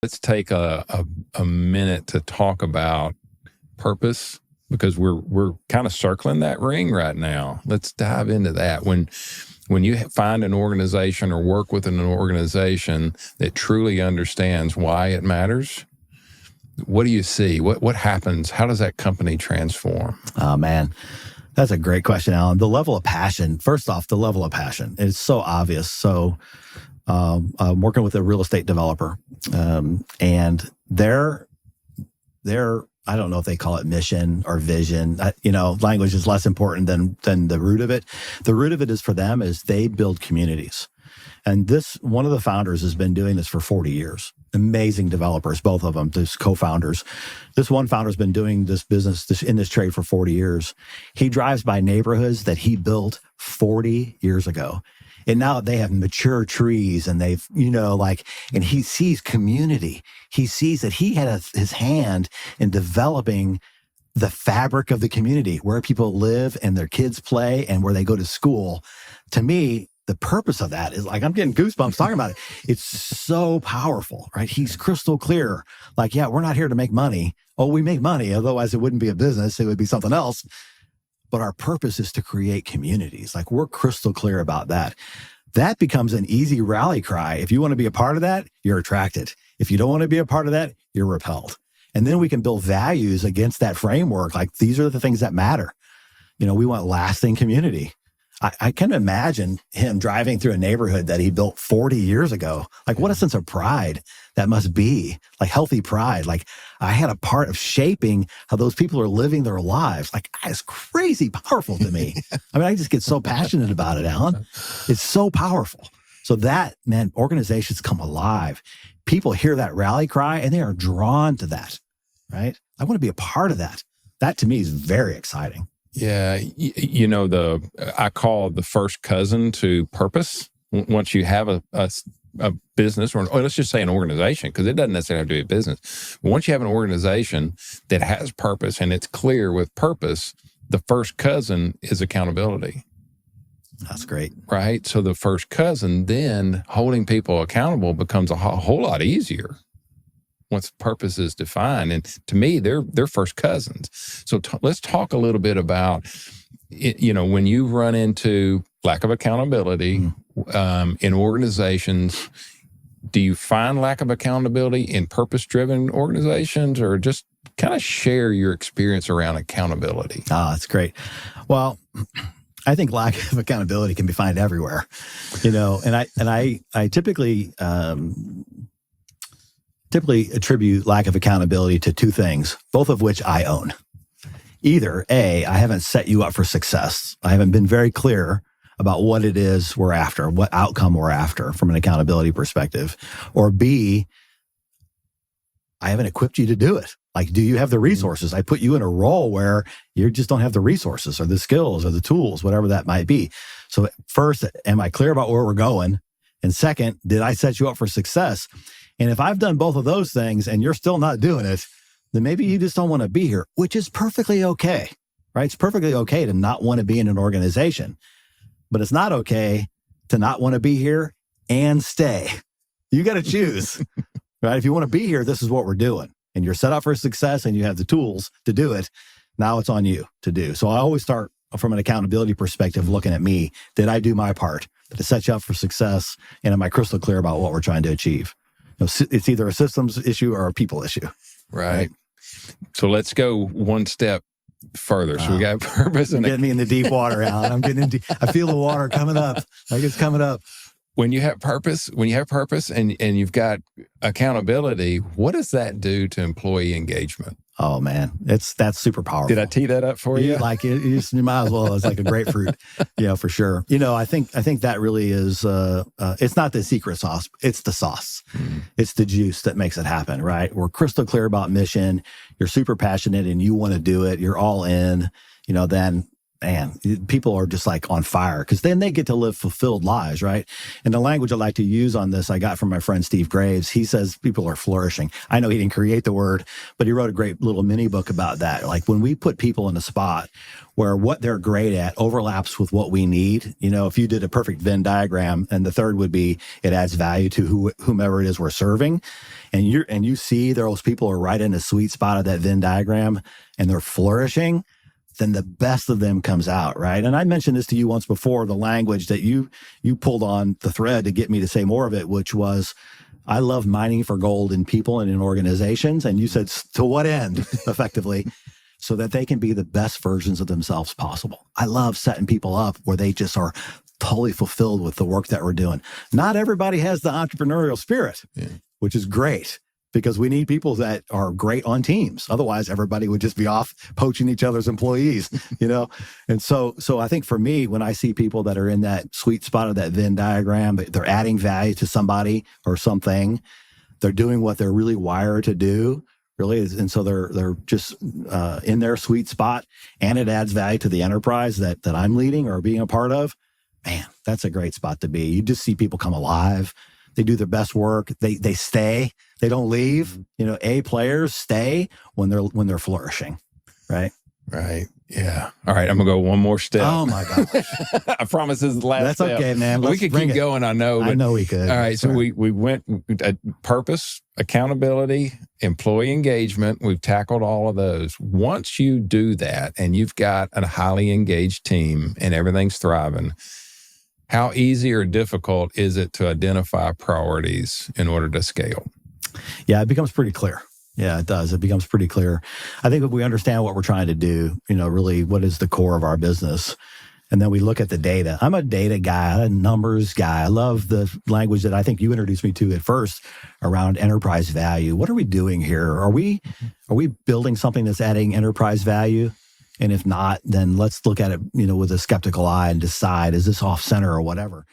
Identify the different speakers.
Speaker 1: Let's take a minute to talk about purpose, because we're kind of circling that ring right now. Let's dive into that. When you find an organization or work with an organization that truly understands why it matters, what do you see? What happens? How does that company transform?
Speaker 2: Oh, man. That's a great question, Alan. The level of passion, first off, the level of passion is so obvious. So I'm working with a real estate developer, and their I don't know if they call it mission or vision. Language is less important than the root of it. The root of it is for them is they build communities. And one of the founders has been doing this for 40 years. Amazing developers, both of them, these co-founders. This one founder's been doing this business in this trade for 40 years. He drives by neighborhoods that he built 40 years ago. And now they have mature trees and they've, and he sees community. He sees that he had his hand in developing the fabric of the community, where people live and their kids play and where they go to school. To me, the purpose of that is I'm getting goosebumps talking about it. It's so powerful, right? He's crystal clear. We're not here to make money. Oh, we make money. Otherwise it wouldn't be a business. It would be something else. But our purpose is to create communities. We're crystal clear about that. That becomes an easy rally cry. If you want to be a part of that, you're attracted. If you don't want to be a part of that, you're repelled. And then we can build values against that framework. These are the things that matter. We want lasting community. I can imagine him driving through a neighborhood that he built 40 years ago. What a sense of pride that must be, healthy pride. I had a part of shaping how those people are living their lives. It's crazy powerful to me. I just get so passionate about it, Alan. It's so powerful. So that, man, organizations come alive. People hear that rally cry and they are drawn to that, right? I want to be a part of that. That to me is very exciting.
Speaker 1: Yeah, I call the first cousin to purpose. Once you have a business, or let's just say an organization, because it doesn't necessarily have to be a business. But once you have an organization that has purpose and it's clear with purpose, the first cousin is accountability.
Speaker 2: That's great.
Speaker 1: Right? So the first cousin, then holding people accountable becomes a whole lot easier once purpose is defined. And to me, they're first cousins. So let's talk a little bit about, when you run into lack of accountability in organizations, do you find lack of accountability in purpose-driven organizations, or just kind of share your experience around accountability?
Speaker 2: Oh, that's great. Well, I think lack of accountability can be found everywhere, and I typically attribute lack of accountability to two things, both of which I own. Either A, I haven't set you up for success. I haven't been very clear about what it is we're after, what outcome we're after from an accountability perspective. Or B, I haven't equipped you to do it. Do you have the resources? I put you in a role where you just don't have the resources or the skills or the tools, whatever that might be. So first, am I clear about where we're going? And second, did I set you up for success? And if I've done both of those things and you're still not doing it, then maybe you just don't want to be here, which is perfectly okay, right? It's perfectly okay to not want to be in an organization, but it's not okay to not want to be here and stay. You got to choose, right? If you want to be here, this is what we're doing. And you're set up for success and you have the tools to do it. Now it's on you to do. So I always start from an accountability perspective, looking at me. Did I do my part? Did I set you up for success? And am I crystal clear about what we're trying to achieve? It's either a systems issue or a people issue.
Speaker 1: Right. So let's go one step further. So we got purpose. And
Speaker 2: getting me in the deep water, Alan. I'm getting in I feel the water coming up. It's coming up.
Speaker 1: When you have purpose and you've got accountability, what does that do to employee engagement?
Speaker 2: Oh man, that's super powerful.
Speaker 1: Did I tee that up for you?
Speaker 2: You might as well. It's like a grapefruit, for sure. I think that really is. It's not the secret sauce. It's the sauce. It's the juice that makes it happen. Right? We're crystal clear about mission. You're super passionate and you want to do it. You're all in. Then man, people are just like on fire because then they get to live fulfilled lives, right? And the language I like to use on this, I got from my friend Steve Graves. He says people are flourishing. I know he didn't create the word, but he wrote a great little mini book about that. Like when we put people in a spot where what they're great at overlaps with what we need. You know, if you did a perfect Venn diagram, and the third would be it adds value to whomever it is we're serving, and you see those people are right in the sweet spot of that Venn diagram and they're flourishing, then the best of them comes out, right? And I mentioned this to you once before, the language that you pulled on the thread to get me to say more of it, which was, I love mining for gold in people and in organizations. And you said, to what end, effectively, so that they can be the best versions of themselves possible. I love setting people up where they just are totally fulfilled with the work that we're doing. Not everybody has the entrepreneurial spirit, which is great. Because we need people that are great on teams. Otherwise, everybody would just be off poaching each other's employees, you know? And so I think for me, when I see people that are in that sweet spot of that Venn diagram, they're adding value to somebody or something, they're doing what they're really wired to do, really. And so they're just in their sweet spot, and it adds value to the enterprise that I'm leading or being a part of. Man, that's a great spot to be. You just see people come alive. They do their best work. They stay. They don't leave. You know, A players stay when they're flourishing, right?
Speaker 1: Right. Yeah. All right. I'm gonna go one more step.
Speaker 2: Oh my gosh!
Speaker 1: I promise this is the last.
Speaker 2: That's
Speaker 1: step.
Speaker 2: Okay, man.
Speaker 1: We could keep going. I know.
Speaker 2: I know we could.
Speaker 1: All right. So we went purpose, accountability, employee engagement. We've tackled all of those. Once you do that, and you've got a highly engaged team, and everything's thriving, how easy or difficult is it to identify priorities in order to scale?
Speaker 2: Yeah, it becomes pretty clear. Yeah, it does. It becomes pretty clear. I think if we understand what we're trying to do, you know, really what is the core of our business, and then we look at the data. I'm a data guy, a numbers guy. I love the language that I think you introduced me to at first around enterprise value. What are we doing here? Are we building something that's adding enterprise value? And if not, then let's look at it, you know, with a skeptical eye and decide, is this off center or whatever?